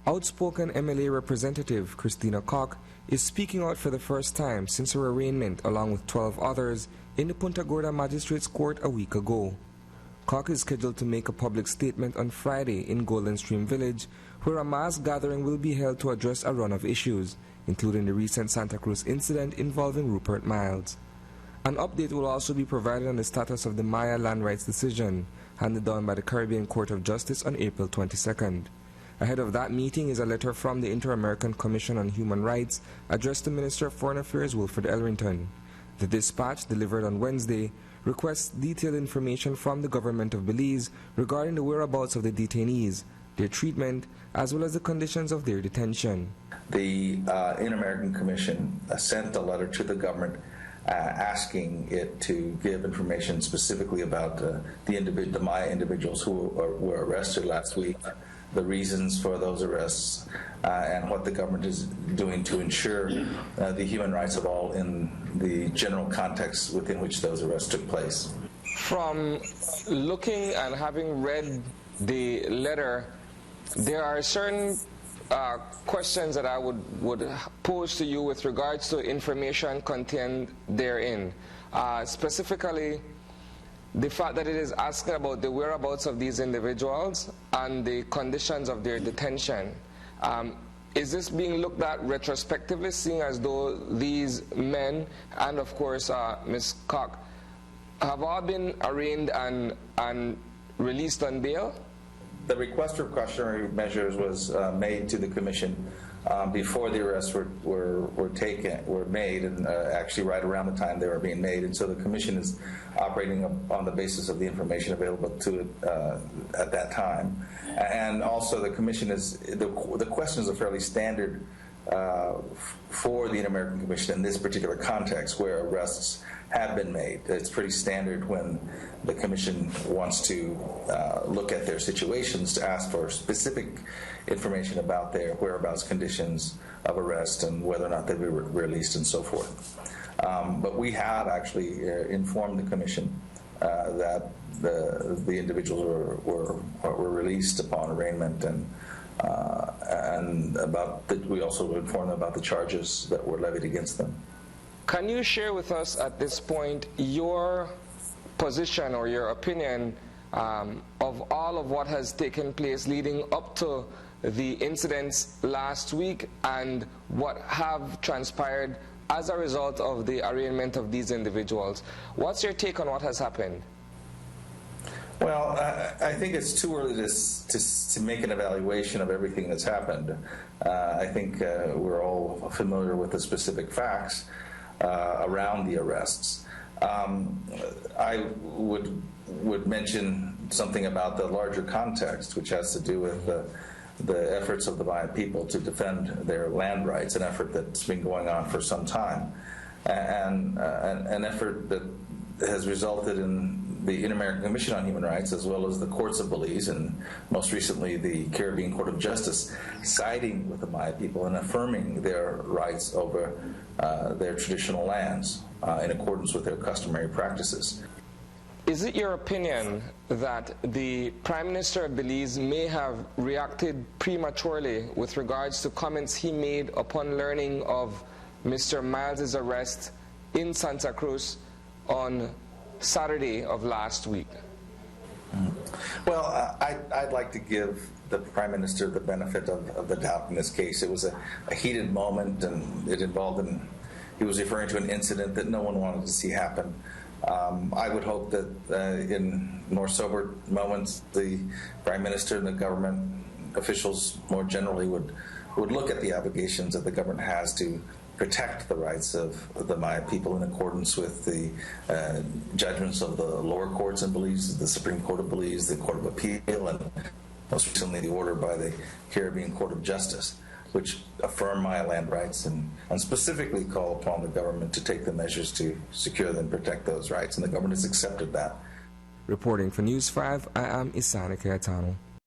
Outspoken MLA representative Christina Koch is speaking out for the first time since her arraignment along with 12 others in the Punta Gorda Magistrates Court a week ago. Koch is scheduled to make a public statement on Friday in Golden Stream Village, where a mass gathering will be held to address a run of issues, including the recent Santa Cruz incident involving Rupert Miles. An update will also be provided on the status of the Maya land rights decision handed down by the Caribbean Court of Justice on April 22nd. Ahead of that meeting is a letter from the Inter-American Commission on Human Rights addressed to Minister of Foreign Affairs Wilfred Elrington. The dispatch, delivered on Wednesday, requests detailed information from the government of Belize regarding the whereabouts of the detainees, their treatment, as well as the conditions of their detention. The Inter-American Commission sent a letter to the government asking it to give information specifically about the Maya individuals who were arrested last week, the reasons for those arrests, and what the government is doing to ensure the human rights of all in the general context within which those arrests took place. From looking and having read the letter, there are certain questions that I would pose to you with regards to information contained therein. Specifically, the fact that it is asking about the whereabouts of these individuals and the conditions of their detention. Is this being looked at retrospectively, seeing as though these men and, of course, Ms. Koch have all been arraigned and released on bail? The request for precautionary measures was made to the Commission before the arrests were made, and actually right around the time they were being made. And so the Commission is operating on the basis of the information available to it at that time. And also the Commission is, the questions are fairly standard for the Inter-American Commission in this particular context where arrests have been made. It's pretty standard when the Commission wants to look at their situations to ask for specific information about their whereabouts, conditions of arrest, and whether or not they were released and so forth. But we have actually informed the Commission that the individuals were released upon arraignment, and we also informed them about the charges that were levied against them. Can you share with us at this point your position or your opinion of all of what has taken place leading up to the incidents last week and what have transpired as a result of the arraignment of these individuals? What's your take on what has happened? Well, I think it's too early to make an evaluation of everything that's happened. I think we're all familiar with the specific facts around the arrests. I would mention something about the larger context, which has to do with the efforts of the Maya people to defend their land rights, an effort that's been going on for some time, and an effort that has resulted in the Inter-American Commission on Human Rights, as well as the courts of Belize, and most recently the Caribbean Court of Justice, siding with the Maya people and affirming their rights over their traditional lands in accordance with their customary practices. Is it your opinion that the Prime Minister of Belize may have reacted prematurely with regards to comments he made upon learning of Mr. Miles' arrest in Santa Cruz on Saturday of last week? Well, I'd like to give the Prime Minister the benefit of the doubt in this case. It was a heated moment, and it involved he was referring to an incident that no one wanted to see happen. I would hope that in more sober moments, the Prime Minister and the government officials more generally would look at the obligations that the government has to protect the rights of the Maya people in accordance with the judgments of the lower courts in Belize, the Supreme Court of Belize, the Court of Appeal, and most recently the order by the Caribbean Court of Justice, which affirm Maya land rights and specifically call upon the government to take the measures to secure and protect those rights, and the government has accepted that. Reporting for News 5, I am Isani Kayatano.